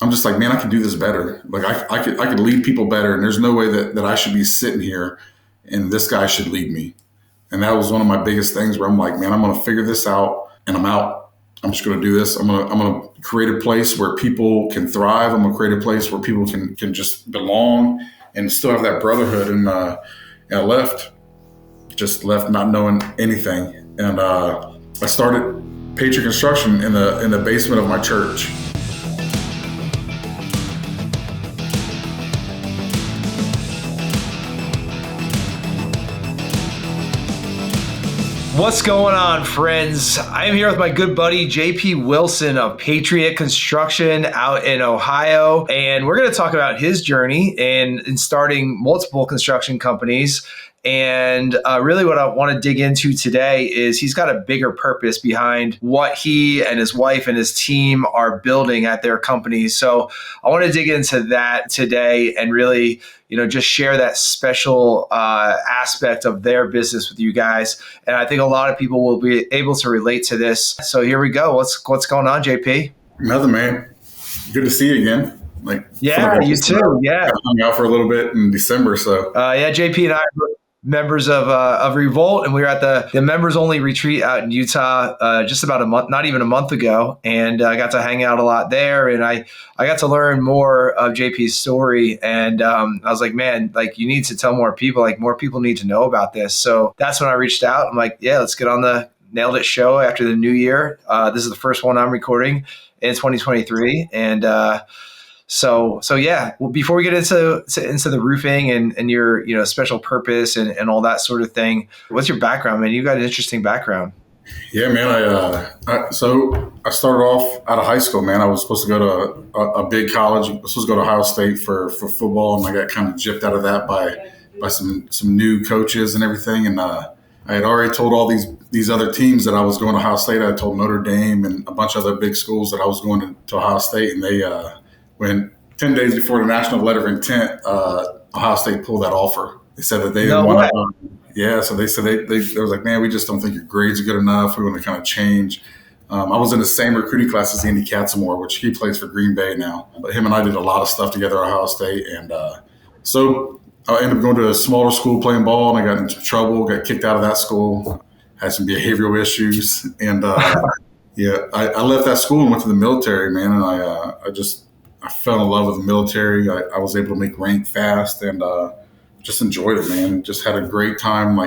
I'm just like, man, I could do this better. Like I could lead people better. And there's no way that I should be sitting here and this guy should lead me. And that was one of my biggest things where I'm like, man, I'm going to figure this out and I'm out. I'm just going to do this. I'm going to create a place where people can thrive. I'm going to create a place where people can just belong and still have that brotherhood. And I just left not knowing anything. And I started Patriot Construction in the basement of my church. What's going on, friends? I'm here with my good buddy, JP Wilson of Patriot Construction out in Ohio. And we're going to talk about his journey in starting multiple construction companies. And really what I want to dig into today is he's got a bigger purpose behind what he and his wife and his team are building at their companies. So I want to dig into that today and really, just share that special aspect of their business with you guys. And I think a lot of people will be able to relate to this. So here we go. What's going on, JP? Nothing, man. Good to see you again. Yeah, you too. Yeah, I hung out for a little bit in December. So JP and I were members of Revolt, and we were at the members only retreat out in Utah just about a month, not even a month ago, and I got to hang out a lot there, and I got to learn more of JP's story, and I was like, man, you need to tell more people, more people need to know about this. So that's when I reached out. I'm like, yeah, let's get on the Nailed It show after the new year. This is the first one I'm recording in 2023, and So yeah. Well, before we get into the roofing and your special purpose and all that sort of thing, what's your background, man? You've got an interesting background. Yeah, man. I started off out of high school, man. I was supposed to go to a big college. I was supposed to go to Ohio State for football, and I got kind of gypped out of that by some new coaches and everything. And I had already told all these other teams that I was going to Ohio State. I told Notre Dame and a bunch of other big schools that I was going to Ohio State, and they. When 10 days before the national letter of intent, Ohio State pulled that offer. They said that they didn't want to. Yeah, so they said they was like, man, we just don't think your grades are good enough. We want to kind of change. I was in the same recruiting class as Andy Katzenmoor, which he plays for Green Bay now. But him and I did a lot of stuff together at Ohio State. And so I ended up going to a smaller school playing ball, and I got into trouble, got kicked out of that school, had some behavioral issues. And I left that school and went to the military, man. And I fell in love with the military. I was able to make rank fast and just enjoyed it, man. Just had a great time,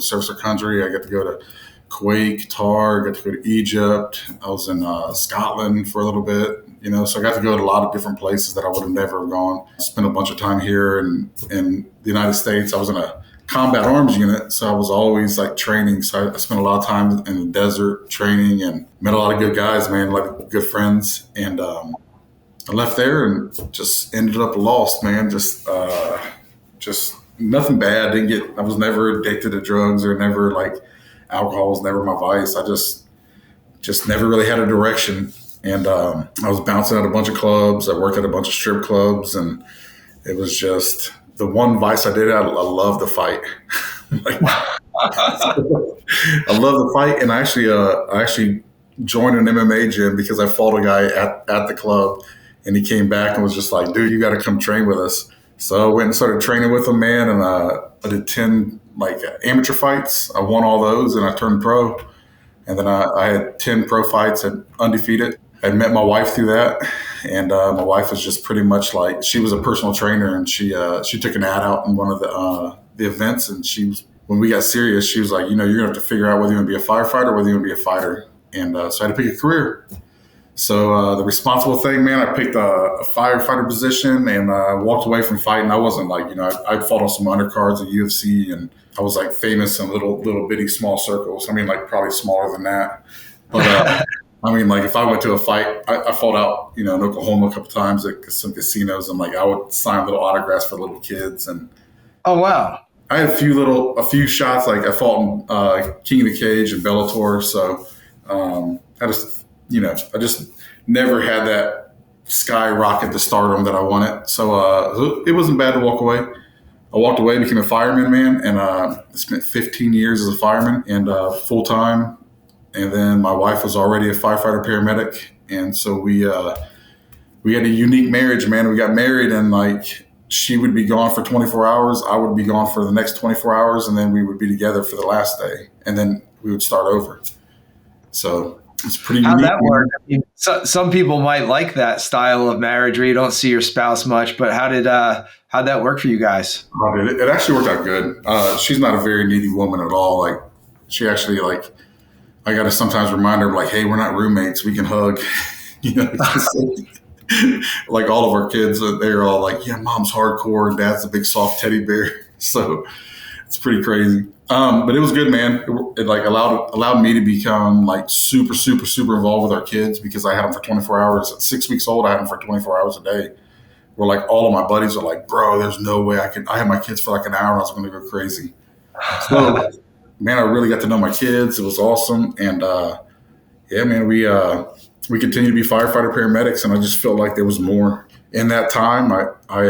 service our country. I got to go to Kuwait, Qatar, got to go to Egypt. I was in Scotland for a little bit, so I got to go to a lot of different places that I would have never gone. Spent a bunch of time here in the United States. I was in a combat arms unit, so I was always training. So I spent a lot of time in the desert training and met a lot of good guys, man, good friends. And I left there and just ended up lost, man. Just nothing bad. I was never addicted to drugs or never alcohol was never my vice. I just never really had a direction. And I was bouncing at a bunch of clubs. I worked at a bunch of strip clubs, and it was just the one vice I did. I love the fight. I love the fight. And I actually joined an MMA gym because I fought a guy at the club. And he came back and was just like, dude, you got to come train with us. So I went and started training with him, man. And I did 10 amateur fights. I won all those and I turned pro. And then I had 10 pro fights and undefeated. I met my wife through that. And my wife was just pretty much she was a personal trainer, and she took an ad out in one of the events. And when we got serious, she was like, you're going to have to figure out whether you want to be a firefighter or whether you want to be a fighter. And so I had to pick a career. So the responsible thing, man, I picked a firefighter position, and I walked away from fighting. I wasn't I fought on some undercards at UFC, and I was famous in little bitty small circles. I mean, probably smaller than that. But if I went to a fight, I fought out, in Oklahoma a couple times at some casinos, and I would sign little autographs for little kids. And oh wow, I had a few shots. I fought in King of the Cage and Bellator. So I just never had that skyrocket to stardom that I wanted. So it wasn't bad to walk away. I walked away, became a fireman, man, and I spent 15 years as a fireman and full time. And then my wife was already a firefighter paramedic, and so we we had a unique marriage, man. We got married, and like she would be gone for 24 hours. I would be gone for the next 24 hours, and then we would be together for the last day, and then we would start over. So it's pretty How'd unique. that work? I mean, some people might like that style of marriage where you don't see your spouse much, but how'd that work for you guys? It actually worked out good. She's not a very needy woman at all. Like she actually like, I got to sometimes remind her like, hey, we're not roommates. We can hug. you know, like all of our kids, they're all like, yeah, mom's hardcore and dad's a big soft teddy bear. So it's pretty crazy. But it was good, man. It like allowed me to become like super, super, super involved with our kids because I had them for 24 hours. At 6 weeks old, I had them for 24 hours a day. Where like all of my buddies are like, bro, there's no way I had my kids for like an hour and I was going to go crazy. So, man, I really got to know my kids. It was awesome. And yeah, man, we continue to be firefighter paramedics, and I just felt like there was more. In that time, I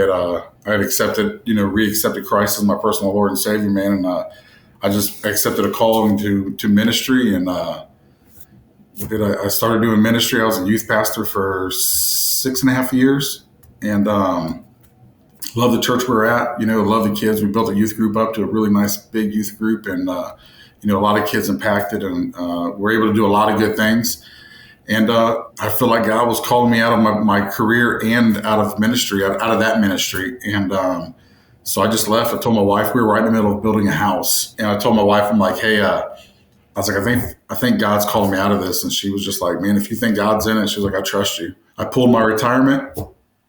had accepted, re-accepted Christ as my personal Lord and Savior, man, and I just accepted a calling to ministry, and I started doing ministry. I was a youth pastor for 6.5 years, and love the church we're at. Love the kids. We built a youth group up to a really nice big youth group, and a lot of kids impacted, and we're able to do a lot of good things. And I feel like God was calling me out of my career and out of ministry, out of that ministry. And so I just left. I told my wife, we were right in the middle of building a house. And I told my wife, I'm like, hey, I was like, I think God's calling me out of this. And she was just like, man, if you think God's in it, she was like, I trust you. I pulled my retirement.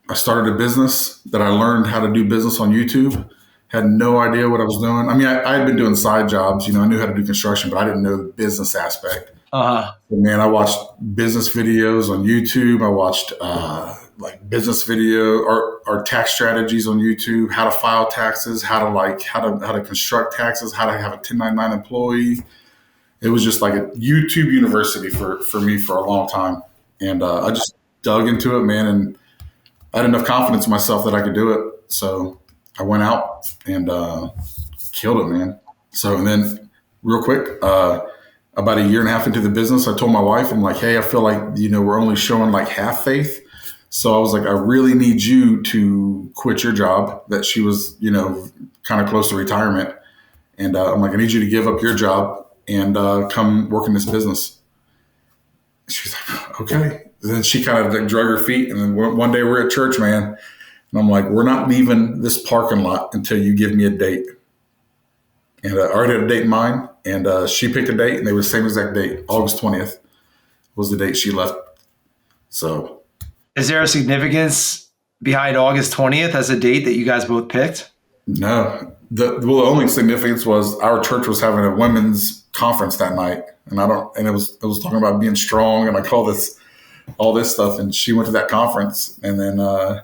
I started a business that I learned how to do business on YouTube. Had no idea what I was doing. I mean, I had been doing side jobs. I knew how to do construction, but I didn't know the business aspect. Man, I watched business videos on YouTube. I watched like business video or tax strategies on YouTube, how to file taxes, how to construct taxes, how to have a 1099 employee. It was just like a YouTube university for me for a long time. And I just dug into it, man, and I had enough confidence in myself that I could do it. So I went out and killed it, man. So, and then real quick, about 1.5 years into the business, I told my wife, I'm like, hey, I feel like, we're only showing like half faith. So I was like, I really need you to quit your job that she was, kind of close to retirement. And I'm like, I need you to give up your job and come work in this business. She's like, okay. And then she kind of like drug her feet. And then one day we're at church, man. And I'm like, we're not leaving this parking lot until you give me a date. And I already had a date in mind. And she picked a date, and they were the same exact date. August 20th was the date she left. So, is there a significance behind August 20th as a date that you guys both picked? No. The only significance was our church was having a women's conference that night, and it was talking about being strong and like all this stuff. And she went to that conference, and then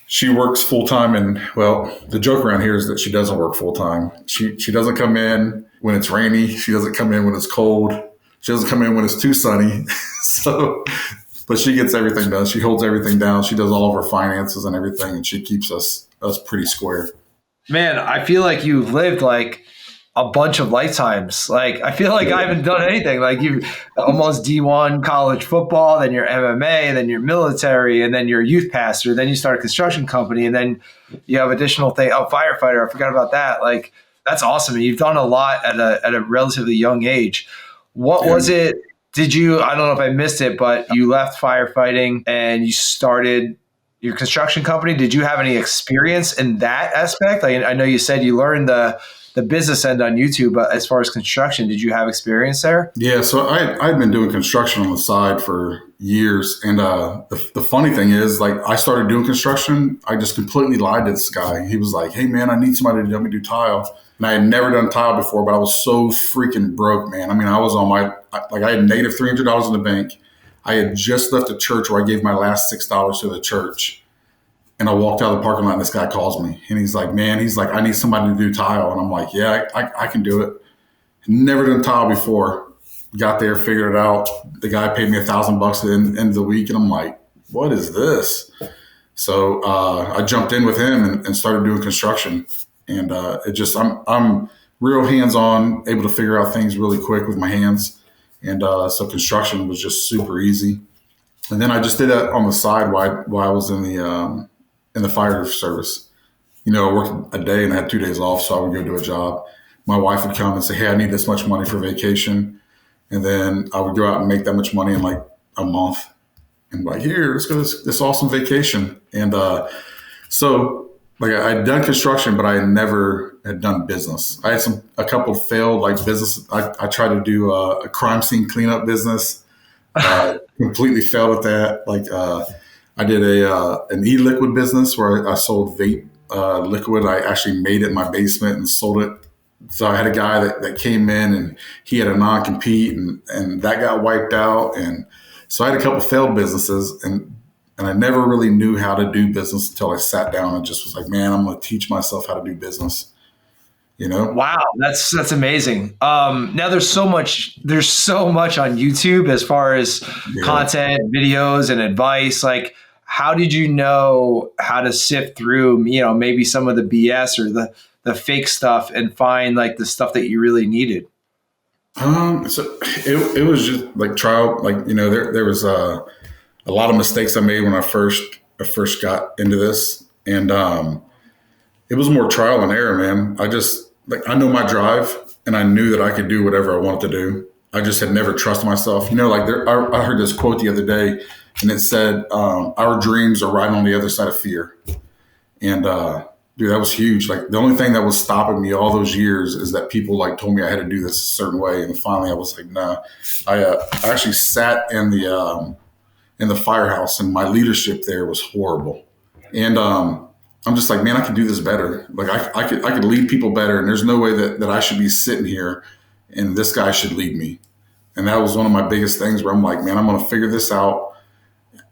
she works full time. And well, the joke around here is that she doesn't work full time. She doesn't come in when it's rainy. She doesn't come in when it's cold. She doesn't come in when it's too sunny. So, but she gets everything done. She holds everything down. She does all of her finances and everything, and she keeps us pretty square. Man, I feel like you've lived like a bunch of lifetimes. Like, I feel like I haven't done anything. Like, you almost D1 college football, then your MMA, then your military, and then you're a youth pastor, then you start a construction company, and then you have additional thing. Oh, firefighter. I forgot about that. Like, that's awesome. And you've done a lot at a relatively young age. What was it? Did you, I don't know if I missed it, but you left firefighting and you started your construction company. Did you have any experience in that aspect? Like, I know you said you learned the business end on YouTube, but as far as construction, did you have experience there? Yeah, so I'd been doing construction on the side for years. And the funny thing is, like, I started doing construction. I just completely lied to this guy. He was like, hey, man, I need somebody to help me do tile. And I had never done tile before, but I was so freaking broke, man. I mean, I was I had negative $300 in the bank. I had just left a church where I gave my last $6 to the church. And I walked out of the parking lot, and this guy calls me. And he's like, I need somebody to do tile. And I'm like, yeah, I can do it. Never done tile before. Got there, figured it out. The guy paid me $1,000 at the end of the week. And I'm like, what is this? So I jumped in with him and started doing construction. And I'm real hands-on, able to figure out things really quick with my hands. And so construction was just super easy. And then I just did that on the side while I was in the fire service. I worked a day and I had 2 days off, so I would go do a job. My wife would come and say, "Hey, I need this much money for vacation," and then I would go out and make that much money in like a month, and like, "Here, let's go this awesome vacation." And so, like, I'd done construction, but I never had done business. I had a couple failed like business. I tried to do a crime scene cleanup business. Completely failed at that. Like, I did an e-liquid business where I sold vape liquid. I actually made it in my basement and sold it. So I had a guy that came in and he had a non-compete and that got wiped out. And so I had a couple failed businesses and I never really knew how to do business until I sat down and just was like, man, I'm going to teach myself how to do business. Wow, that's amazing. Now there's so much on YouTube as far as content, videos, and advice. Like, how did you know how to sift through, maybe some of the BS or the fake stuff and find like the stuff that you really needed? So it was just like trial. Like, there was a lot of mistakes I made when I first got into this, and it was more trial and error, man. I know my drive, and I knew that I could do whatever I wanted to do. I just had never trusted myself. I heard this quote the other day, and it said, "Our dreams are right on the other side of fear." And dude, that was huge. Like, the only thing that was stopping me all those years is that people like told me I had to do this a certain way, and finally I was like, nah. I actually sat in the firehouse, and my leadership there was horrible, and I'm just like, man, I can do this better. Like, I could lead people better, and there's no way that I should be sitting here and this guy should lead me. And that was one of my biggest things where I'm like, man, I'm going to figure this out,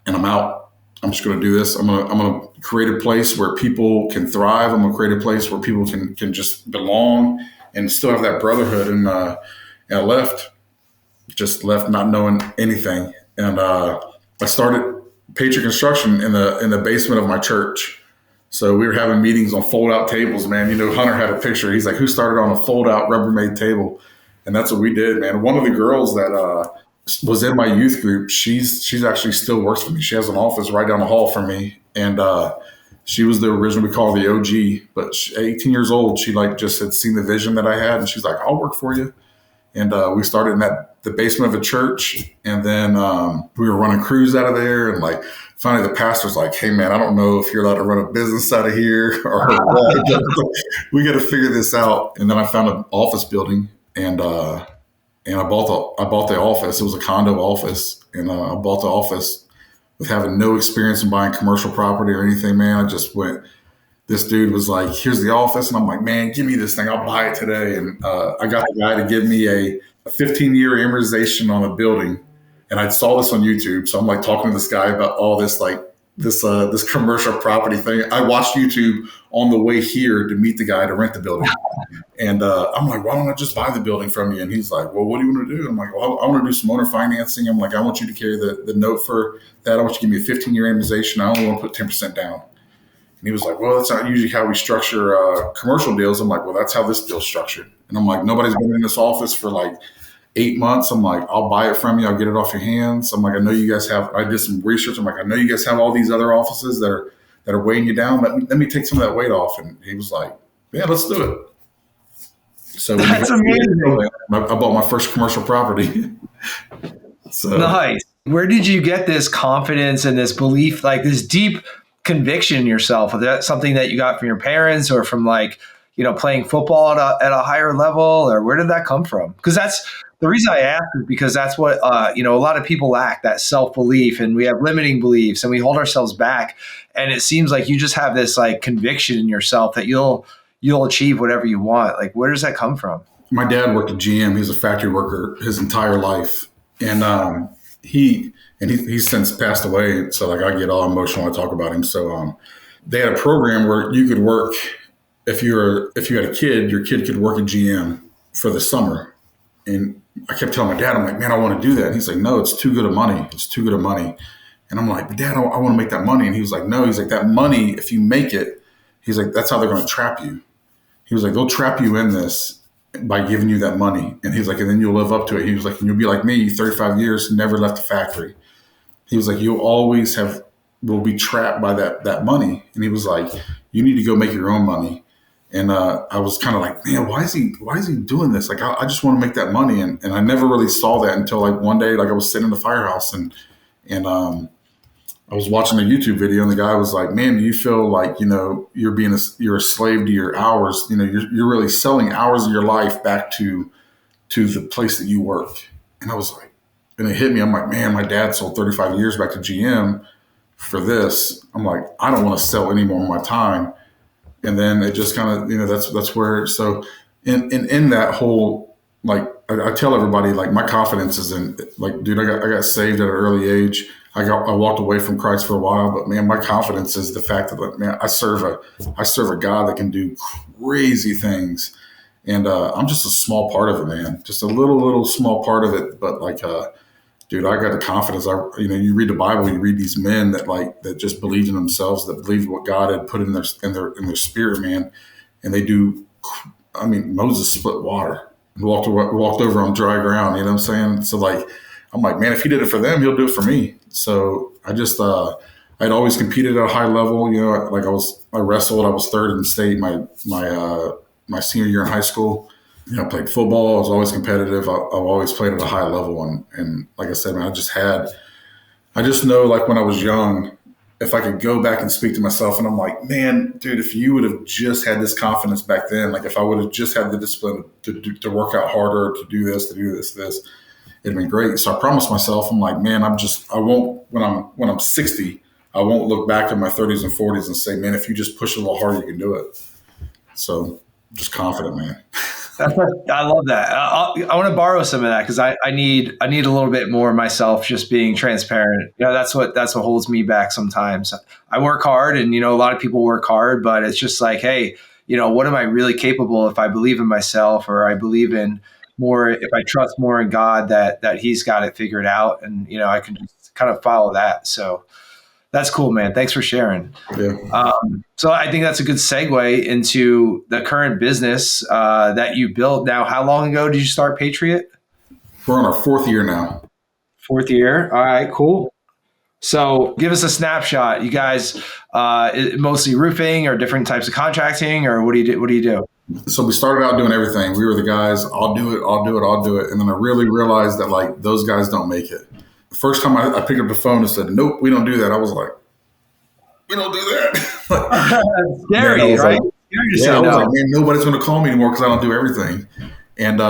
and I'm out. I'm just going to do this. I'm going to create a place where people can thrive. I'm going to create a place where people can just belong and still have that brotherhood. And I left not knowing anything. And I started Patriot Construction in the basement of my church. So we were having meetings on fold-out tables, man. Hunter had a picture. He's like, who started on a fold-out Rubbermaid table? And that's what we did, man. One of the girls that was in my youth group, she's actually still works for me. She has an office right down the hall from me. And she was the original, we call her the OG. But 18 years old, she like just had seen the vision that I had. And she's like, I'll work for you. And we started in the basement of a church. And then we were running crews out of there. And like, finally the pastor's like, hey man, I don't know if you're allowed to run a business out of here or what. We got to figure this out. And then I found an office building and I bought the office. It was a condo office. And I bought the office with having no experience in buying commercial property or anything, man. I just went, this dude was like, here's the office. And I'm like, man, give me this thing. I'll buy it today. And I got the guy to give me a 15-year amortization on a building. And I saw this on YouTube. So I'm like talking to this guy about all this, like this commercial property thing. I watched YouTube on the way here to meet the guy to rent the building. And I'm like, why don't I just buy the building from you? And he's like, well, what do you want to do? I'm like, well, I want to do some owner financing. I'm like, I want you to carry the note for that. I want you to give me a 15-year amortization. I only want to put 10% down. And he was like, well, that's not usually how we structure commercial deals. I'm like, well, that's how this deal's structured. And I'm like, nobody's been in this office for like 8 months. I'm like, I'll buy it from you. I'll get it off your hands. I'm like, I know you guys have, I did some research. I'm like, I know you guys have all these other offices that are weighing you down. Let me take some of that weight off. And he was like, yeah, let's do it. So that's amazing. I bought my first commercial property. So nice. Where did you get this confidence and this belief, like this deep conviction in yourself? Was that something that you got from your parents or from like, playing football at a higher level, or where did that come from? Because that's the reason I ask is because that's what, a lot of people lack, that self-belief, and we have limiting beliefs and we hold ourselves back. And it seems like you just have this like conviction in yourself that you'll achieve whatever you want. Like, where does that come from? My dad worked at GM. He was a factory worker his entire life. And he's since passed away. So like I get all emotional when I talk about him. So they had a program where you could work, if you had a kid, your kid could work at GM for the summer. And I kept telling my dad, I'm like, man, I want to do that. And he's like, no, it's too good of money. It's too good of money. And I'm like, but Dad, I want to make that money. And he was like, no, he's like, that money, if you make it, he's like, that's how they're going to trap you. He was like, they'll trap you in this by giving you that money. And he's like, and then you'll live up to it. He was like, and you'll be like me, 35 years, never left the factory. He was like, you'll always will be trapped by that money. And he was like, you need to go make your own money. And I was kind of like, man, why is he doing this? Like, I just want to make that money. And I never really saw that until like one day, like I was sitting in the firehouse and I was watching a YouTube video, and the guy was like, man, do you feel like, you're a slave to your hours? You're really selling hours of your life back to the place that you work. And I was like, and it hit me. I'm like, man, my dad sold 35 years back to GM for this. I'm like, I don't want to sell any more of my time. And then it just kind of, that's where, so in that whole, like, I tell everybody, like, my confidence is in, like, dude, I got saved at an early age. I walked away from Christ for a while, but man, my confidence is the fact that, like, man, I serve a God that can do crazy things. And I'm just a small part of it, man, just a little small part of it. But like, dude, I got the confidence. You read the Bible, you read these men that just believed in themselves, that believed what God had put in their spirit, man. And they do. I mean, Moses split water and walked over on dry ground. You know what I'm saying? So like, I'm like, man, if he did it for them, he'll do it for me. So I just, I'd always competed at a high level. Like I wrestled. I was third in the state my senior year in high school. I played football. I was always competitive. I've always played at a high level. And like I said, man, I just know, like, when I was young, if I could go back and speak to myself, and I'm like, man, dude, if you would have just had this confidence back then, like if I would have just had the discipline to work out harder, to do this, it'd been great. So I promised myself, I'm like, man, I won't, when I'm 60, I won't look back at my 30s and 40s and say, man, if you just push a little harder, you can do it. So just confident, man. I love that. I want to borrow some of that because I need a little bit more myself, just being transparent. That's what holds me back sometimes. I work hard, and a lot of people work hard, but it's just like, hey, what am I really capable if I believe in myself, or I believe in more, if I trust more in God that He's got it figured out, and I can just kind of follow that. So that's cool, man. Thanks for sharing. Yeah. So I think that's a good segue into the current business that you built. Now, how long ago did you start Patriot? We're on our fourth year now. Fourth year. All right, cool. So give us a snapshot. You guys, mostly roofing or different types of contracting, or what do you do? What do you do? So we started out doing everything. We were the guys, I'll do it. And then I really realized that, like, those guys don't make it. The first time I picked up the phone and said, nope, we don't do that, I was like, we don't do that. That's scary, right? I was like, man, nobody's going to call me anymore because I don't do everything. And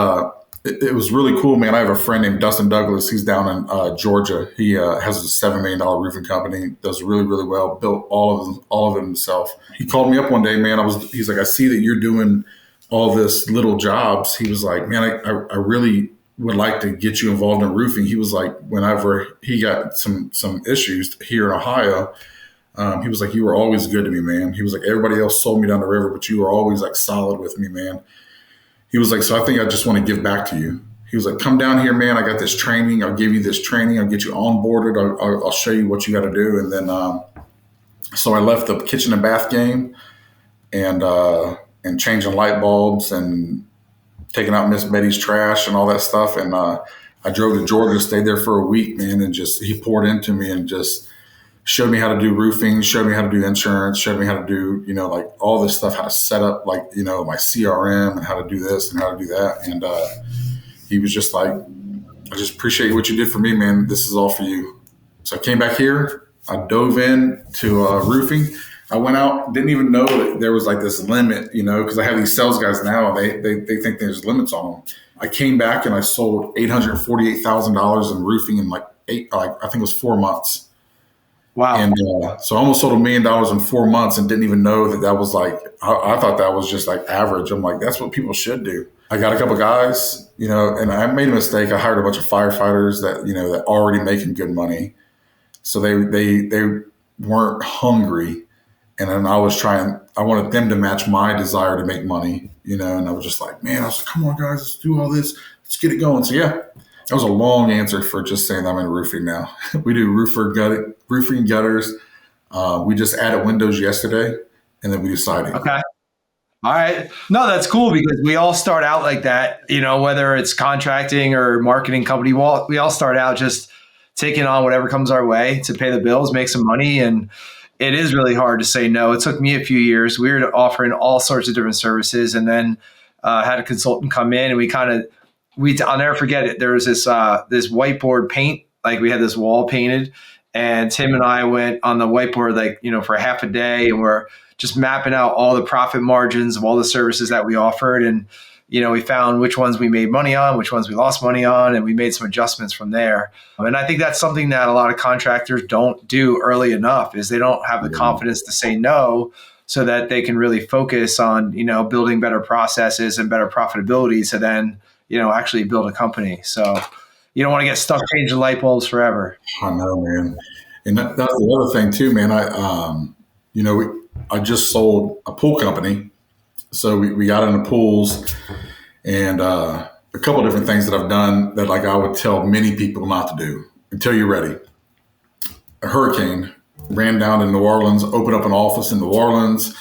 it was really cool, man. I have a friend named Dustin Douglas. He's down in Georgia. He has a $7 million roofing company. Does really, really well. Built all of it himself. He called me up one day, man. He's like, I see that you're doing all this little jobs. He was like, man, I really would like to get you involved in roofing. He was like, whenever he got some issues here in Ohio, he was like, you were always good to me, man. He was like, everybody else sold me down the river, but you were always like solid with me, man. He was like, so I think I just want to give back to you. He was like, come down here, man. I got this training. I'll give you this training. I'll get you onboarded. I'll show you what you got to do. And then, so I left the kitchen and bath game and changing light bulbs and taking out Miss Betty's trash and all that stuff. And I drove to Georgia, stayed there for a week, man. And just, he poured into me and just showed me how to do roofing, showed me how to do insurance, showed me how to do, like all this stuff, how to set up, like, my CRM and how to do this and how to do that. And he was just like, I just appreciate what you did for me, man. This is all for you. So I came back here. I dove in to roofing. I went out, didn't even know that there was like this limit, because I have these sales guys now. They think there's limits on them. I came back and I sold $848,000 in roofing in I think it was 4 months. Wow. And so I almost sold $1 million in 4 months and didn't even know that was like, I thought that was just like average. I'm like, that's what people should do. I got a couple guys, and I made a mistake. I hired a bunch of firefighters that, that already making good money. So they weren't hungry. And then I wanted them to match my desire to make money, and I was just like, man, I was like, come on guys, let's do all this. Let's get it going. So yeah. That was a long answer for just saying I'm in roofing now. We do roofing gutters. We just added windows yesterday, and then we do siding. Okay. All right. No, that's cool because we all start out like that, whether it's contracting or marketing company, we all start out just taking on whatever comes our way to pay the bills, make some money. And it is really hard to say no. It took me a few years. We were offering all sorts of different services, and then had a consultant come in, and I'll never forget it. There was this whiteboard paint, like we had this wall painted, and Tim and I went on the whiteboard, for half a day, and we're just mapping out all the profit margins of all the services that we offered. And, we found which ones we made money on, which ones we lost money on, and we made some adjustments from there. And I think that's something that a lot of contractors don't do early enough, is they don't have the confidence to say no, so that they can really focus on, building better processes and better profitability to then, actually build a company. So you don't want to get stuck changing light bulbs forever. I know, man. And that's the other thing too, man. I just sold a pool company. So we got into pools, and a couple of different things that I've done that I would tell many people not to do until you're ready. A hurricane ran down in New Orleans, opened up an office in New Orleans,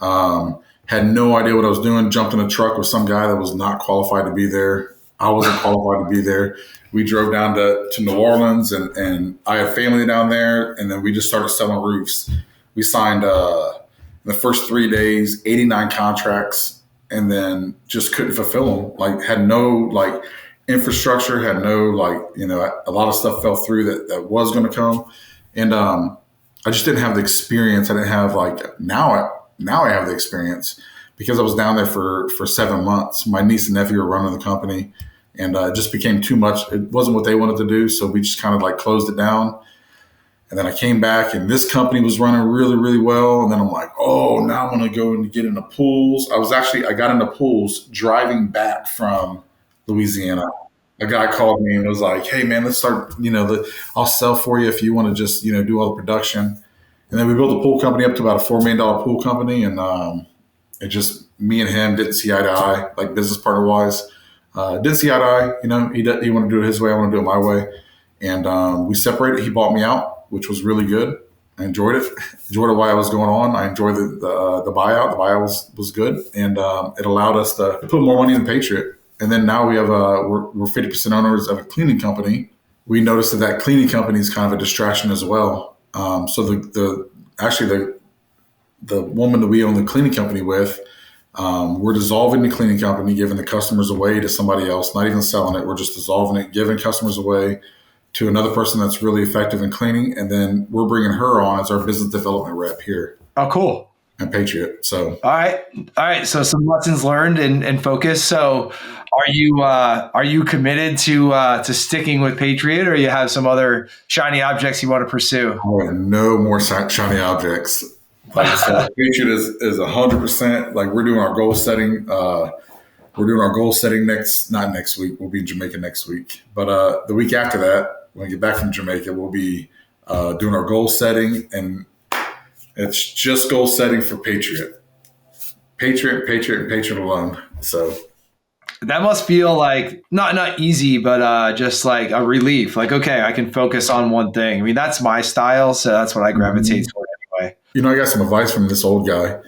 had no idea what I was doing, jumped in a truck with some guy that was not qualified to be there. I wasn't qualified to be there. We drove down to New Orleans, and I had family down there, and then we just started selling roofs. We signed in the first 3 days, 89 contracts, and then just couldn't fulfill them. Had no infrastructure, had no a lot of stuff fell through that was going to come, and I just didn't have the experience. I didn't have now I have the experience because I was down there for 7 months. My niece and nephew were running the company, and it just became too much. It wasn't what they wanted to do, so we just kind of closed it down. And then I came back, and this company was running really, really well. And then I'm like, oh, now I'm going to go and get into pools. I got into pools driving back from Louisiana. A guy called me and was like, hey, man, let's start, I'll sell for you if you want to just, do all the production. And then we built a pool company up to about a $4 million pool company. And it just, me and him didn't see eye to eye, business partner wise. Didn't see eye to eye. He wanted to do it his way. I want to do it my way. And we separated. He bought me out, which was really good. I enjoyed it. Enjoyed it while I was going on. I enjoyed the buyout. The buyout was good. And it allowed us to put more money in Patriot. And then now we have we're 50% owners of a cleaning company. We noticed that cleaning company is kind of a distraction as well. So the woman that we own the cleaning company with, we're dissolving the cleaning company, giving the customers away to somebody else, not even selling it. We're just dissolving it, giving customers away to another person that's really effective in cleaning. And then we're bringing her on as our business development rep here. Oh, cool. At Patriot. So, all right. So some lessons learned and focus. So are you committed to sticking with Patriot, or you have some other shiny objects you want to pursue? No more shiny objects. Patriot is 100%. We're doing our goal setting. We're doing our goal setting not next week. We'll be in Jamaica next week. But the week after that, when we get back from Jamaica, we'll be doing our goal setting. And it's just goal setting for Patriot. Patriot alone. So that must feel like not easy, but just like a relief. Okay, I can focus on one thing. I mean, that's my style. So that's what I gravitate toward anyway. I got some advice from this old guy.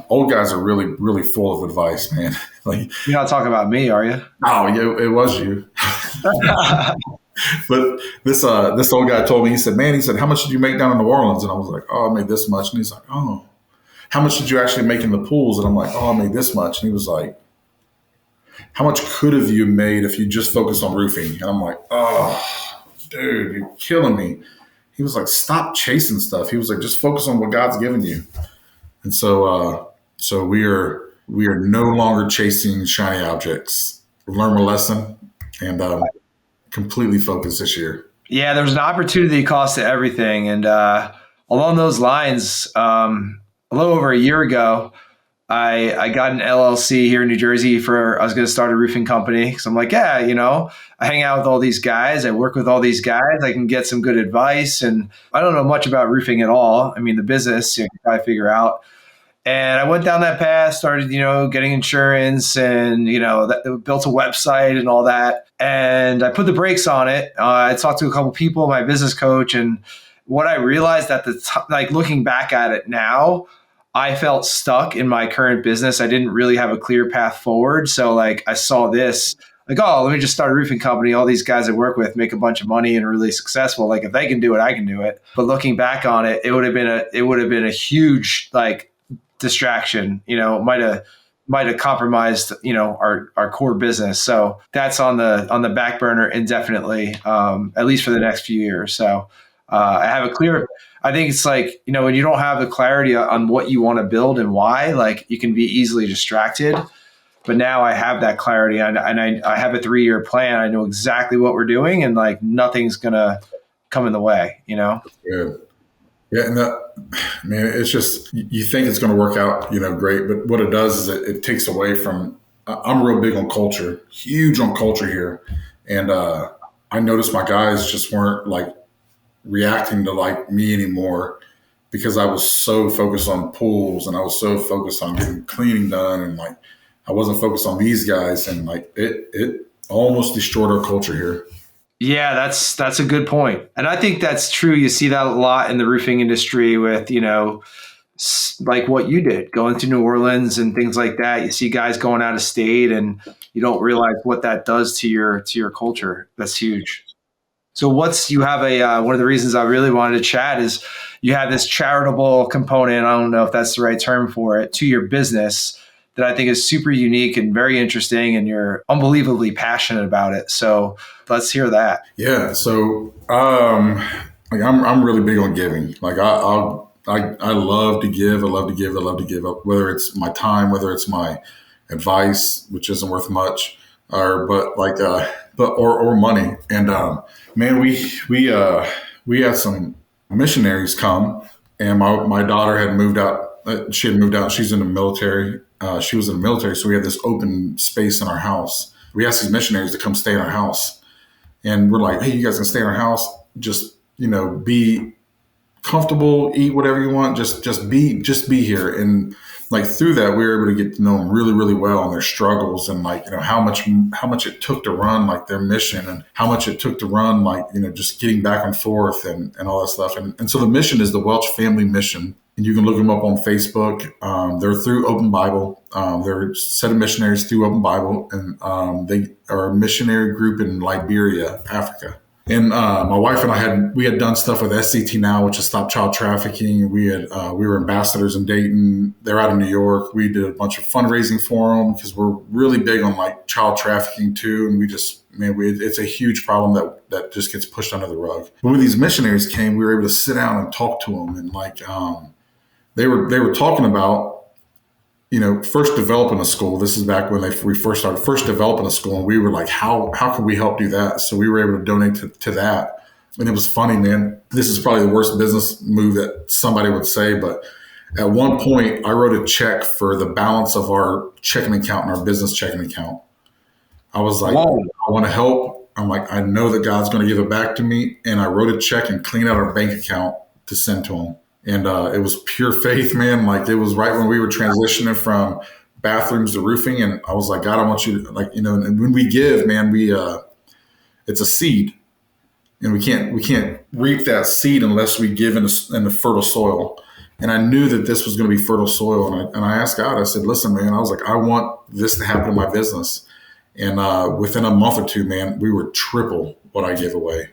Old guys are really, really full of advice, man. You're not talking about me, are you? Oh, yeah, it was you. But this old guy told me, he said, how much did you make down in New Orleans? And I was like, oh, I made this much. And he's like, oh, how much did you actually make in the pools? And I'm like, oh, I made this much. And he was like, how much could have you made if you just focused on roofing? And I'm like, oh, dude, you're killing me. He was like, stop chasing stuff. He was like, just focus on what God's given you. And so we are no longer chasing shiny objects. We learned a lesson and completely focused this year. Yeah, there's an opportunity cost to everything. And along those lines, a little over a year ago, I got an LLC here in New Jersey I was going to start a roofing company. Because I'm like, yeah, I hang out with all these guys. I work with all these guys. I can get some good advice. And I don't know much about roofing at all. I mean, the business, you can probably figure out. And I went down that path, started, getting insurance and, built a website and all that. And I put the brakes on it. I talked to a couple people, my business coach. And what I realized at the time, looking back at it now, I felt stuck in my current business. I didn't really have a clear path forward. So I saw this, like, oh, let me just start a roofing company. All these guys I work with make a bunch of money and are really successful. Like if they can do it, I can do it. But looking back on it, it would have been a huge like distraction. Might have compromised, our core business. So that's on the back burner indefinitely, at least for the next few years. So I have a clear. I think it's like, when you don't have the clarity on what you want to build and why, like you can be easily distracted. But now I have that clarity, and I have a 3-year plan. I know exactly what we're doing, and like nothing's gonna come in the way. Yeah. Yeah, and it's just you think it's going to work out, great, but what it does is it takes away from. I'm real big on culture, huge on culture here, and I noticed my guys just weren't like reacting to like me anymore because I was so focused on pools and I was so focused on getting cleaning done, and like I wasn't focused on these guys, and like it almost destroyed our culture here. Yeah, that's a good point. And I think that's true. You see that a lot in the roofing industry with, like what you did, going to New Orleans and things like that. You see guys going out of state and you don't realize what that does to your culture. That's huge. So you have one of the reasons I really wanted to chat is you have this charitable component. I don't know if that's the right term for it, to your business that I think is super unique and very interesting, and you're unbelievably passionate about it. So let's hear that. Yeah. So, like I'm really big on giving. Like I love to give. I love to give. I love to give up, whether it's my time, whether it's my advice, which isn't worth much, or money. And, man, we had some missionaries come, and my daughter had moved out. She had moved out. She's in the military. She was in the military. So we had this open space in our house. We asked these missionaries to come stay in our house. And we're like, hey, you guys can stay in our house. Just, be comfortable, eat whatever you want. Just be here. And like through that, we were able to get to know them really, really well and their struggles, and like, how much it took to run like their mission, and how much it took to run like, just getting back and forth and all that stuff. And so the mission is the Welch Family Mission. And you can look them up on Facebook. They're through Open Bible. They're a set of missionaries through Open Bible, and they are a missionary group in Liberia, Africa. And my wife and I had done stuff with SCT Now, which is Stop Child Trafficking. We were ambassadors in Dayton. They're out of New York. We did a bunch of fundraising for them because we're really big on like child trafficking too. And it's a huge problem that just gets pushed under the rug. But when these missionaries came, we were able to sit down and talk to them, and like they were talking about, first developing a school. This is back when we first started developing a school, and we were like, how can we help do that? So we were able to donate to that. And it was funny, man. This is probably the worst business move that somebody would say, but at one point I wrote a check for the balance of our checking account and our business checking account. I was like, Wow. I want to help. I'm like, I know that God's going to give it back to me. And I wrote a check and cleaned out our bank account to send to him. And it was pure faith, man. Like it was right when we were transitioning from bathrooms to roofing. And I was like, God, I want you to and when we give, man, it's a seed, and we can't reap that seed unless we give in the fertile soil. And I knew that this was going to be fertile soil. And I asked God, I said, listen, man, I was like, I want this to happen in my business. And within a month or two, man, we were triple what I gave away.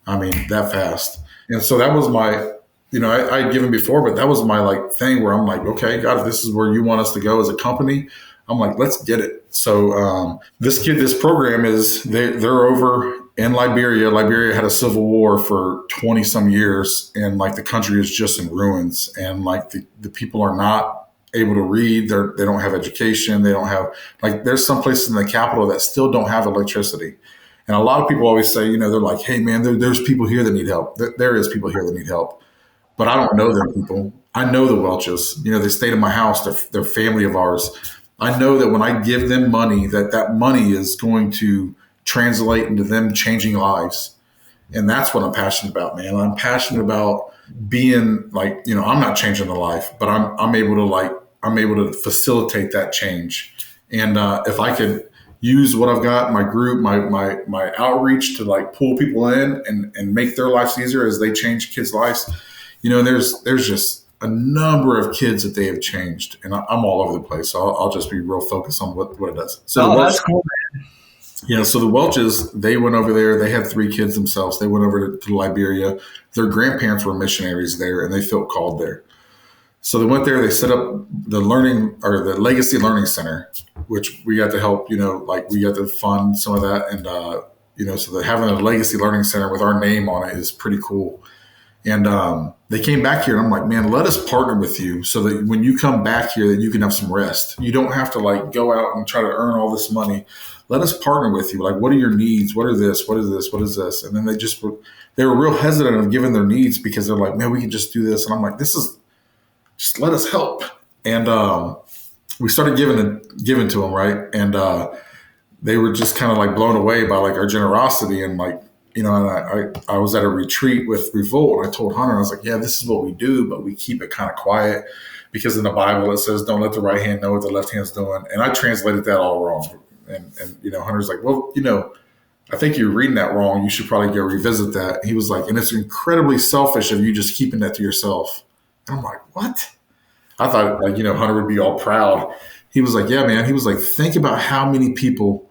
I mean, that fast. And so that was my, I'd given before, but that was my like thing where I'm like, okay, God, if this is where you want us to go as a company, I'm like, let's get it. So this program they're over in Liberia. Liberia had a civil war for 20 some years, and like the country is just in ruins, and like the people are not able to read. They don't have education. They don't have, like, there's some places in the capital that still don't have electricity. And a lot of people always say, they're like, hey man, there's people here that need help. There is people here that need help. But I don't know them people. I know the Welches. They stayed in my house. They're family of ours. I know that when I give them money, that money is going to translate into them changing lives. And that's what I'm passionate about, man. I'm passionate about being like, I'm not changing the life, but I'm able to facilitate that change. And if I could use what I've got, my group, my outreach to like pull people in and make their lives easier as they change kids' lives. There's just a number of kids that they have changed, and I'm all over the place. So I'll just be real focused on what it does. So that's cool, man. Yeah, so the Welches, they went over there. They had three kids themselves. They went over to Liberia. Their grandparents were missionaries there, and they felt called there. So they went there. They set up the learning or the Legacy Learning Center, which we got to help. Like we got to fund some of that, and so that having a Legacy Learning Center with our name on it is pretty cool. And they came back here, and I'm like, man, let us partner with you so that when you come back here, that you can have some rest. You don't have to like go out and try to earn all this money. Let us partner with you. Like, what are your needs? What are this? What is this? What is this? And then they were real hesitant of giving their needs because they're like, man, we can just do this. And I'm like, this is just let us help. And we started giving to them, right? And they were just kind of like blown away by like our generosity and like, and I was at a retreat with Revolt, and I told Hunter, I was like, yeah, this is what we do, but we keep it kind of quiet because in the Bible it says, don't let the right hand know what the left hand's doing. And I translated that all wrong. And Hunter's like, well, I think you're reading that wrong. You should probably go revisit that. He was like, and it's incredibly selfish of you just keeping that to yourself. And I'm like, what? I thought like, Hunter would be all proud. He was like, yeah, man. He was like, think about how many people,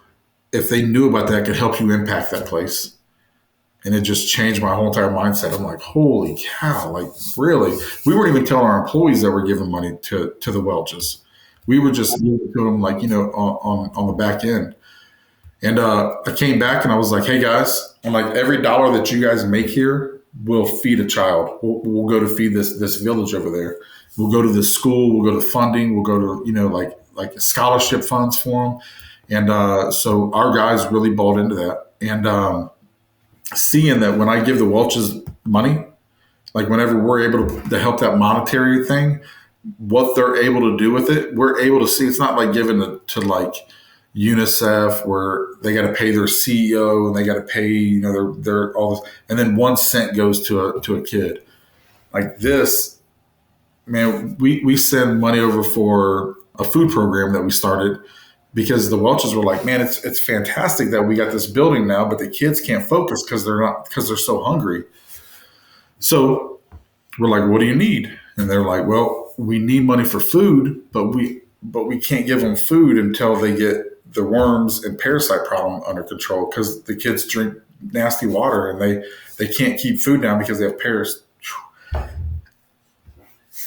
if they knew about that, could help you impact that place. And it just changed my whole entire mindset. I'm like, holy cow, like really? We weren't even telling our employees that we're giving money to the Welches. We were just giving it to them like, on the back end. And I came back and I was like, hey guys, I'm like, every dollar that you guys make here will feed a child. We'll go to feed this village over there. We'll go to this school. We'll go to funding. We'll go to, like scholarship funds for them. And so our guys really bought into that. And seeing that when I give the Welches money, like whenever we're able to help that monetary thing, what they're able to do with it, we're able to see. It's not like giving to like UNICEF where they got to pay their CEO and they got to pay, their all this, and then 1 cent goes to a kid. Like this, man, we send money over for a food program that we started because the Welches were like, man, it's fantastic that we got this building now, but the kids can't focus because they're so hungry. So we're like, what do you need? And they're like, well, we need money for food, but we can't give them food until they get the worms and parasite problem under control because the kids drink nasty water and they can't keep food down because they have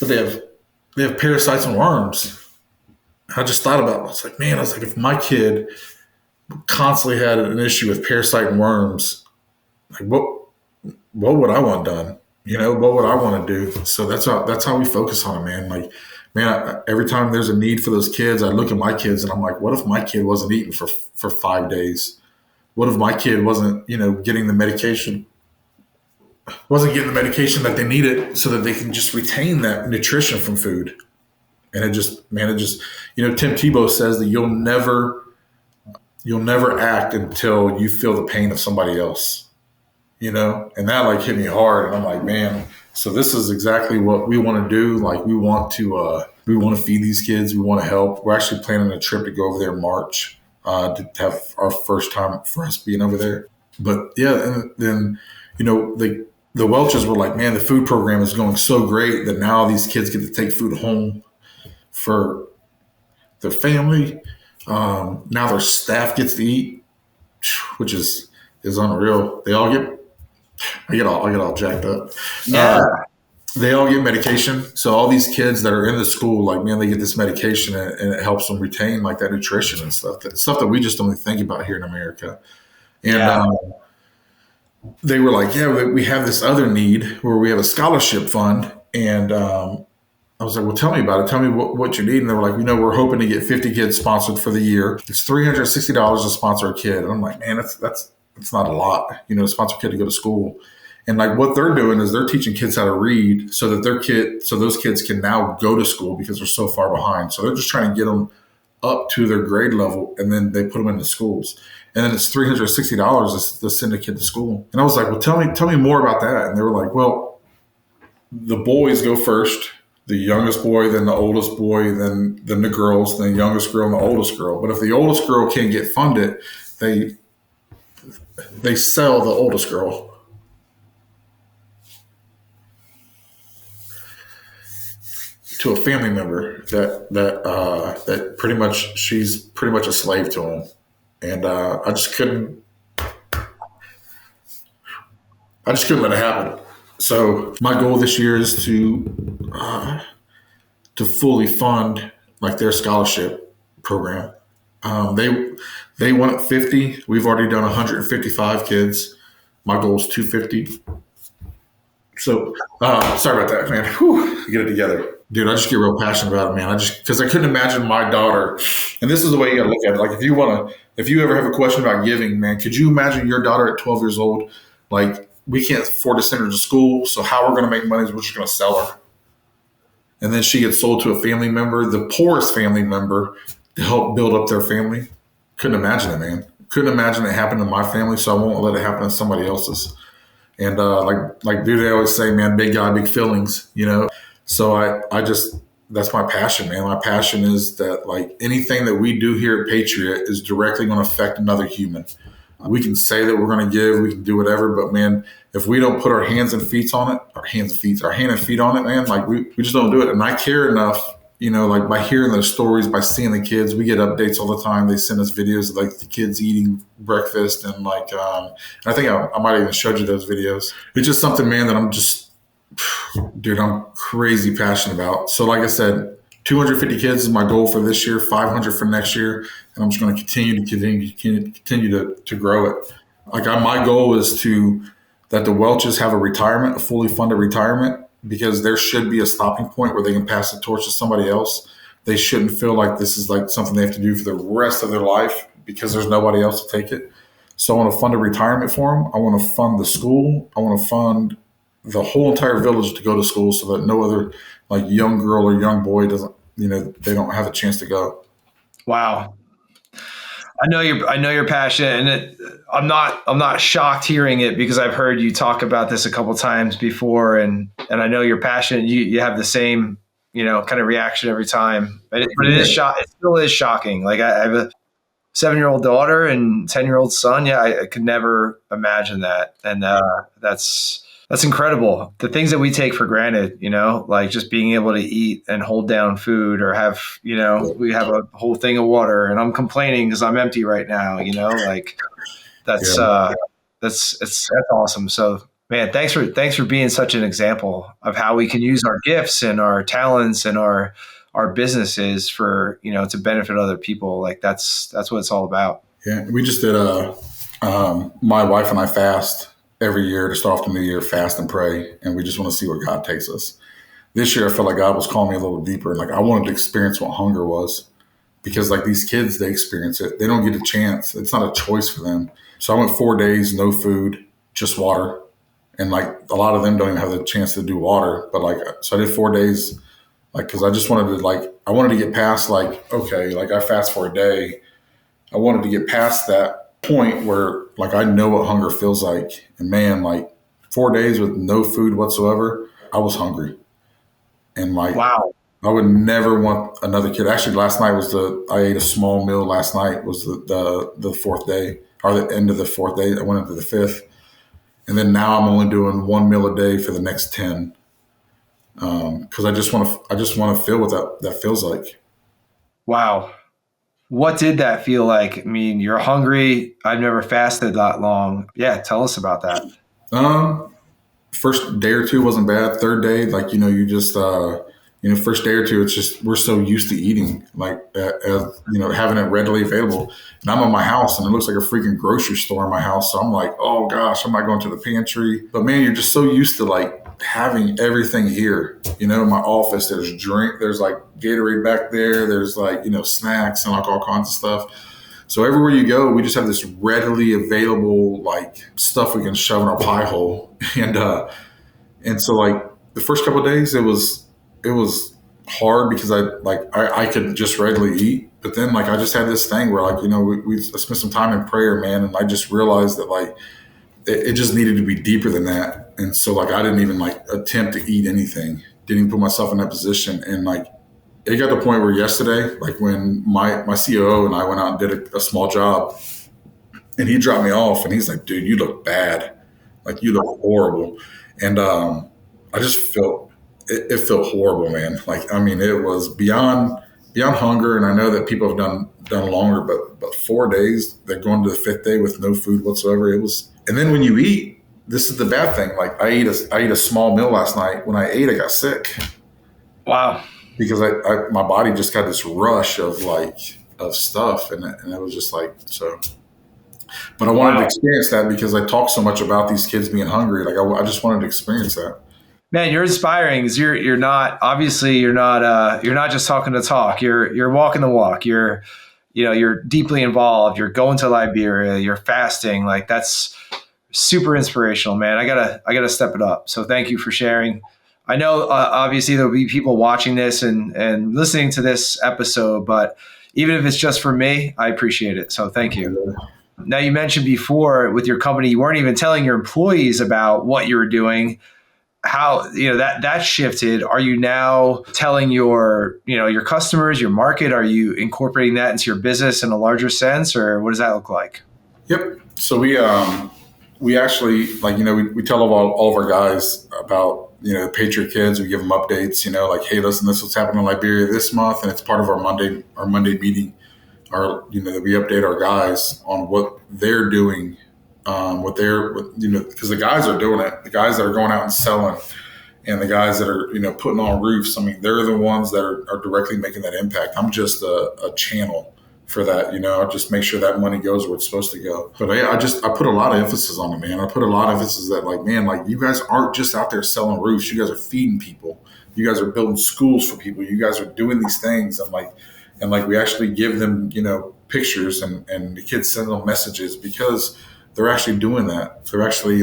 but they have parasites and worms. I just thought about it. I was like, man, if my kid constantly had an issue with parasite and worms, like what would I want done? What would I want to do? So that's how we focus on it, man. Like, man, every time there's a need for those kids, I look at my kids and I'm like, what if my kid wasn't eating for 5 days? What if my kid wasn't, getting the medication that they needed so that they can just retain that nutrition from food? And it just, Tim Tebow says that you'll never act until you feel the pain of somebody else, and that like hit me hard. And I'm like, man, so this is exactly what we want to do. Like we want to feed these kids. We want to help. We're actually planning a trip to go over there in March to have our first time for us being over there. But yeah, and then, the Welches were like, man, the food program is going so great that now these kids get to take food home for their family. Now their staff gets to eat, which is unreal. I get all jacked up. Yeah. They all get medication. So all these kids that are in the school, like, man, they get this medication and it helps them retain like that nutrition and stuff. Stuff that we just don't even think about here in America. And they were like, yeah, we have this other need where we have a scholarship fund. And I was like, well, tell me about it. Tell me what you need. And they were like, we're hoping to get 50 kids sponsored for the year. It's $360 to sponsor a kid. And I'm like, man, that's not a lot, to sponsor a kid to go to school. And like what they're doing is they're teaching kids how to read so that those kids can now go to school because they're so far behind. So they're just trying to get them up to their grade level and then they put them into schools. And then it's $360 to send a kid to school. And I was like, well, tell me more about that. And they were like, well, the boys go first. The youngest boy, then the oldest boy, then the girls, then the youngest girl and the oldest girl. But if the oldest girl can't get funded, they sell the oldest girl. To a family member that pretty much she's pretty much a slave to him. and I just couldn't let it happen. So my goal this year is to fully fund like their scholarship program. They wanted 50. We've already done 155 kids. My goal is 250. So sorry about that, man. Whew, get it together, dude. I just get real passionate about it, man. I just because I couldn't imagine my daughter, and this is the way you got to look at it. Like if you ever have a question about giving, man, could you imagine your daughter at 12 years old? Like we can't afford to send her to school, so how we're going to make money is we're just going to sell her, and then she gets sold to a family member, the poorest family member, to help build up their family. Couldn't imagine it, man. Couldn't imagine it happened to my family, so I won't let it happen to somebody else's. And like dude, they always say, man, big guy, big feelings, you know. So I just that's my passion, man. My passion is that like anything that we do here at Patriot is directly going to affect another human. We can say that we're going to give, we can do whatever, but man, if we don't put our hands and feet on it, our hand and feet on it, man, like we just don't do it. And I care enough, you know, like by hearing those stories, by seeing the kids, we get updates all the time. They send us videos of like the kids eating breakfast and like, I think I might have even showed you those videos. It's just something, man, that dude, I'm crazy passionate about. So like I said, 250 kids is my goal for this year, 500 for next year. And I'm just going to continue to grow it. Like my goal is that the Welches have a fully funded retirement, because there should be a stopping point where they can pass the torch to somebody else. They shouldn't feel like this is like something they have to do for the rest of their life because there's nobody else to take it. So I want to fund a retirement for them. I want to fund the school. I want to fund the whole entire village to go to school so that no other like young girl or young boy doesn't, you know, they don't have a chance to go. Wow. I know you're passionate, and I'm not shocked hearing it, because I've heard you talk about this a couple times before, and I know you're passionate. You have the same, you know, kind of reaction every time, but it is it still is shocking. Like I have a 7-year-old daughter and 10-year-old son. Yeah, I could never imagine that, and that's incredible. The things that we take for granted, you know, like just being able to eat and hold down food, or have, you know, we have a whole thing of water and I'm complaining because I'm empty right now, you know, like that's awesome. So man, thanks for being such an example of how we can use our gifts and our talents and our businesses for, you know, to benefit other people. Like that's what it's all about. Yeah. We just did my wife and I fast every year to start off the new year, fast and pray. And we just want to see where God takes us. This year, I felt like God was calling me a little deeper. And like, I wanted to experience what hunger was, because like these kids, they experience it. They don't get a chance. It's not a choice for them. So I went 4 days, no food, just water. And like a lot of them don't even have the chance to do water. But like, so I did 4 days, like, cause I just wanted to I wanted to get past like, okay, like I fast for a day. I wanted to get past that point where like I know what hunger feels like. And man, like 4 days with no food whatsoever, I was hungry. And like, wow, I would never want another kid. Actually, last night I ate a small meal last night, was the fourth day, or the end of the fourth day. I went into the fifth. And then now I'm only doing one meal a day for the next 10. Cause I just want to feel what that feels like. Wow. What did that feel like? I mean, you're hungry. I've never fasted that long. Yeah, tell us about that. First day or two wasn't bad. Third day, like, you know, you just, first day or two, it's just, we're so used to eating, like, having it readily available. And I'm at my house and it looks like a freaking grocery store in my house. So I'm like, oh gosh, I'm not going to the pantry. But man, you're just so used to like having everything here, you know, in my office, there's like Gatorade back there. There's like, you know, snacks and like all kinds of stuff. So everywhere you go, we just have this readily available like stuff we can shove in our pie hole. And so like the first couple of days, it was hard because I could just readily eat. But then like I just had this thing where like, you know, we spent some time in prayer, man. And I just realized that like it just needed to be deeper than that. And so like I didn't even like attempt to eat anything, didn't even put myself in that position. And like it got to the point where yesterday, like when my COO and I went out and did a small job, and he dropped me off and he's like, dude, you look bad. Like you look horrible. And I just felt, it felt horrible, man. Like, I mean, it was beyond beyond hunger, and I know that people have done longer, but 4 days, they're going to the fifth day with no food whatsoever. It was, and then when you eat, this is the bad thing. Like I ate a small meal last night. When I ate, I got sick Wow. because my body just got this rush of stuff, and it was just like so. But I wanted to Wow. experience that because I talk so much about these kids being hungry. Like I just wanted to experience that. Man, you're inspiring. 'Cause you're not, obviously you're not just talking the talk. You're walking the walk. You're deeply involved. You're going to Liberia. You're fasting. Like that's super inspirational, man. I gotta step it up. So thank you for sharing. I know obviously there'll be people watching this and listening to this episode, but even if it's just for me, I appreciate it. So thank you. Now, you mentioned before with your company, you weren't even telling your employees about what you were doing. How, that shifted. Are you now telling your customers, your market? Are you incorporating that into your business in a larger sense, or what does that look like? Yep. So we actually we tell all of our guys about the Patriot kids. We give them updates. Like, hey, listen, this is what's happening in Liberia this month, and it's part of our Monday meeting. That we update our guys on what they're doing, because the guys are doing it. The guys that are going out and selling, and the guys that are putting on roofs. I mean, they're the ones that are directly making that impact. I'm just a channel for that. I just make sure that money goes where it's supposed to go. But I put a lot of emphasis on it, man. I put a lot of emphasis that, like, man, like, you guys aren't just out there selling roofs. You guys are feeding people. You guys are building schools for people. You guys are doing these things, and we actually give them pictures, and the kids send them messages because they're actually doing that. They're actually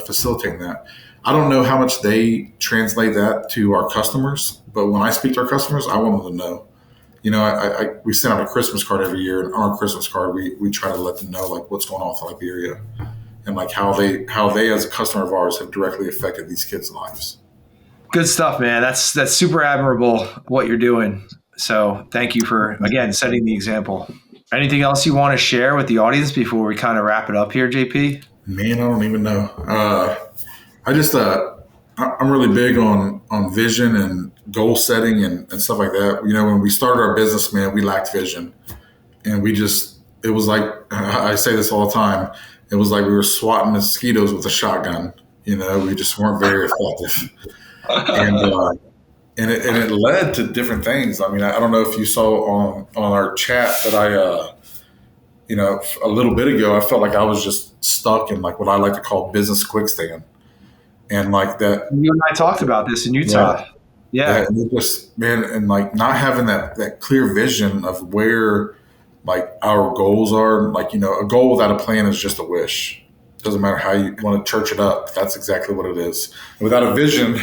facilitating that. I don't know how much they translate that to our customers, but when I speak to our customers, I want them to know. We send out a Christmas card every year, and on our Christmas card, we try to let them know like what's going on with Liberia, and like how they as a customer of ours have directly affected these kids' lives. Good stuff, man. That's super admirable what you're doing. So thank you for, again, setting the example. Anything else you want to share with the audience before we kind of wrap it up here, JP? Man, I don't even know. I'm really big on vision and goal setting and stuff like that. When we started our business, man, we lacked vision, and it was like, I say this all the time. It was like we were swatting mosquitoes with a shotgun. We just weren't very effective, and it led to different things. I mean, I don't know if you saw on our chat that a little bit ago, I felt like I was just stuck in like what I like to call business quicksand. And like that, you and I talked about this in Utah. Yeah. And it just, man, and like not having that clear vision of where like our goals are. Like, a goal without a plan is just a wish. Doesn't matter how you want to church it up. That's exactly what it is. Without a vision,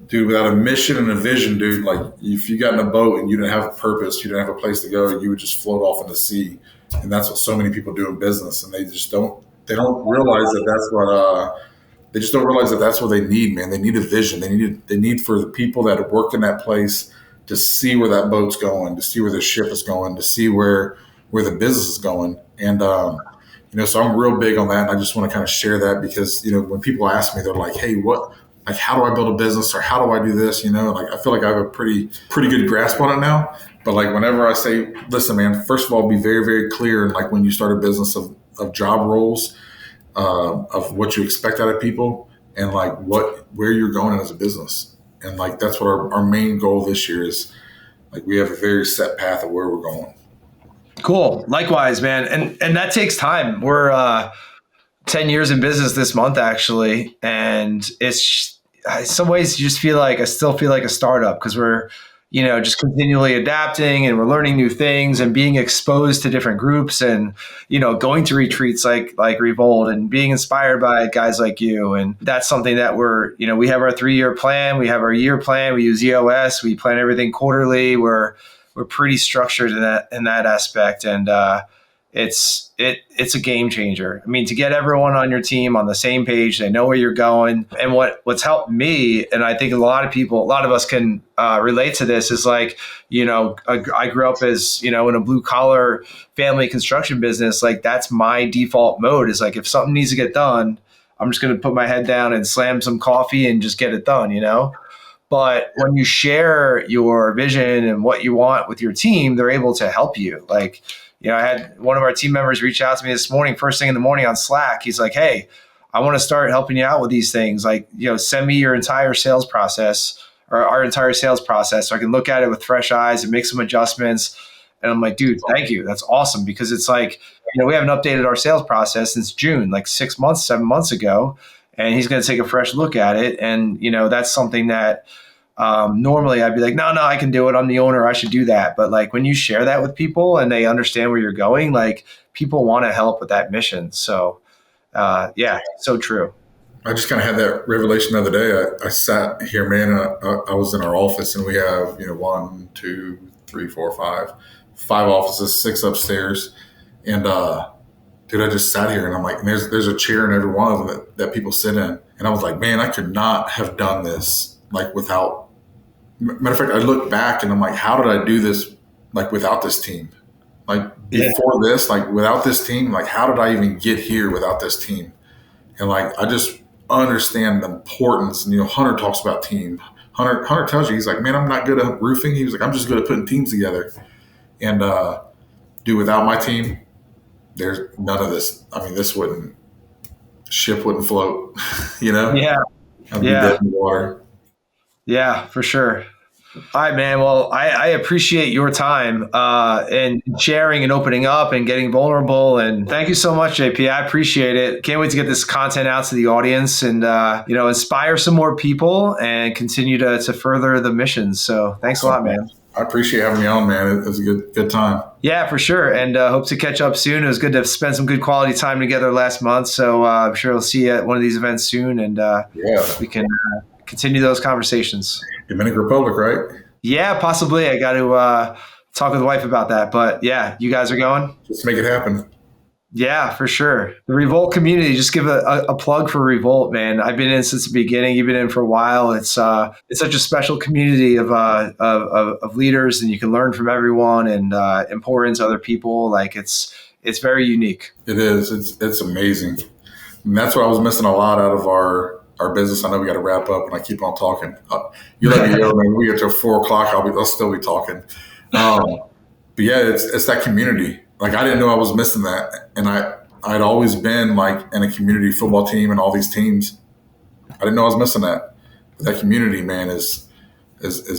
dude, without a mission and a vision, dude, like if you got in a boat and you didn't have a purpose, you didn't have a place to go, you would just float off in the sea. And that's what so many people do in business. And they don't realize that that's what, they just don't realize that that's what they need, man. They need a vision. They need for the people that work in that place to see where that boat's going, to see where the ship is going, to see where the business is going. And, so I'm real big on that. And I just want to kind of share that because, when people ask me, they're like, hey, how do I build a business, or how do I do this? Like, I feel like I have a pretty good grasp on it now. But like, whenever I say, listen, man, first of all, be very, very clear. And like when you start a business of job roles, of what you expect out of people, and like where you're going as a business. And like, that's what our main goal this year is. Like, we have a very set path of where we're going. Cool. Likewise, man. And that takes time. We're 10 years in business this month, actually. And it's in some ways you just I still feel like a startup because we're, just continually adapting, and we're learning new things and being exposed to different groups, and, going to retreats like Revolt, and being inspired by guys like you. And that's something that we have our 3-year plan. We have our year plan. We use EOS. We plan everything quarterly. We're pretty structured in that aspect. And, it's a game changer. I mean, to get everyone on your team on the same page, they know where you're going. And what's helped me, and I think a lot of us can relate to this, is like, I grew up as, in a blue collar family construction business. Like, that's my default mode, is like, if something needs to get done, I'm just going to put my head down and slam some coffee and just get it done, But when you share your vision and what you want with your team, they're able to help you. Like, I had one of our team members reach out to me this morning, first thing in the morning on Slack. He's like, hey, I want to start helping you out with these things. Like, send me your entire sales process or our entire sales process so I can look at it with fresh eyes and make some adjustments. And I'm like, dude, thank you. That's awesome. Because it's like, we haven't updated our sales process since June, like 6 months, 7 months ago. And he's going to take a fresh look at it. And, that's something that normally I'd be like, no, I can do it. I'm the owner. I should do that. But like when you share that with people and they understand where you're going, like people want to help with that mission. So so true. I just kind of had that revelation the other day. I sat here, man, I was in our office and we have, 1, 2, 3, 4, 5 offices, 6 upstairs. And, dude, I just sat here and I'm like, there's a chair in every one of them that people sit in. And I was like, man, I could not have done this like without, matter of fact, I look back and I'm like, how did I do this like without this team? Like before this, like without this team, like how did I even get here without this team? And like, I just understand the importance. And, Hunter talks about team. Hunter tells you, he's like, man, I'm not good at roofing. He was like, I'm just good at putting teams together. And, dude, without my team, there's none of this. I mean, ship wouldn't float, Yeah. I'd be dead in the water. Yeah, for sure. All right, man. Well, I appreciate your time and sharing and opening up and getting vulnerable. And thank you so much, JP. I appreciate it. Can't wait to get this content out to the audience and, inspire some more people and continue to further the mission. So thanks a lot, man. I appreciate having me on, man. It was a good time. Yeah, for sure. And hope to catch up soon. It was good to spend some good quality time together last month. So I'm sure we'll see you at one of these events soon. And we can continue those conversations. Dominican Republic, right? Yeah, possibly. I got to talk with the wife about that. But yeah, you guys are going? Just make it happen. Yeah, for sure. The Revolt community, just give a plug for Revolt, man. I've been in since the beginning. You've been in for a while. It's such a special community of leaders, and you can learn from everyone and pour into other people. Like it's very unique. It is. It's amazing. And that's what I was missing a lot out of our business. I know we got to wrap up, and I keep on talking. You let me go, man. We get to 4:00. I'll still be talking. But yeah, it's that community. Like I didn't know I was missing that, and I'd always been like in a community football team and all these teams. I didn't know I was missing that. But that community, man, is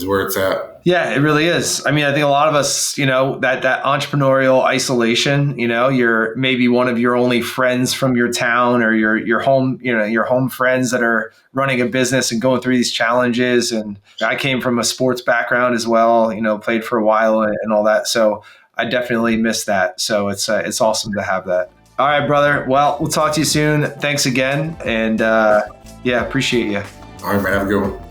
where it's at. Yeah, it really is. I mean, I think a lot of us, that entrepreneurial isolation, you're maybe one of your only friends from your town or your home, your home friends that are running a business and going through these challenges. And I came from a sports background as well, played for a while and all that. So I definitely miss that. So it's awesome to have that. All right, brother. Well, we'll talk to you soon. Thanks again. And appreciate you. All right, man. Have a good one.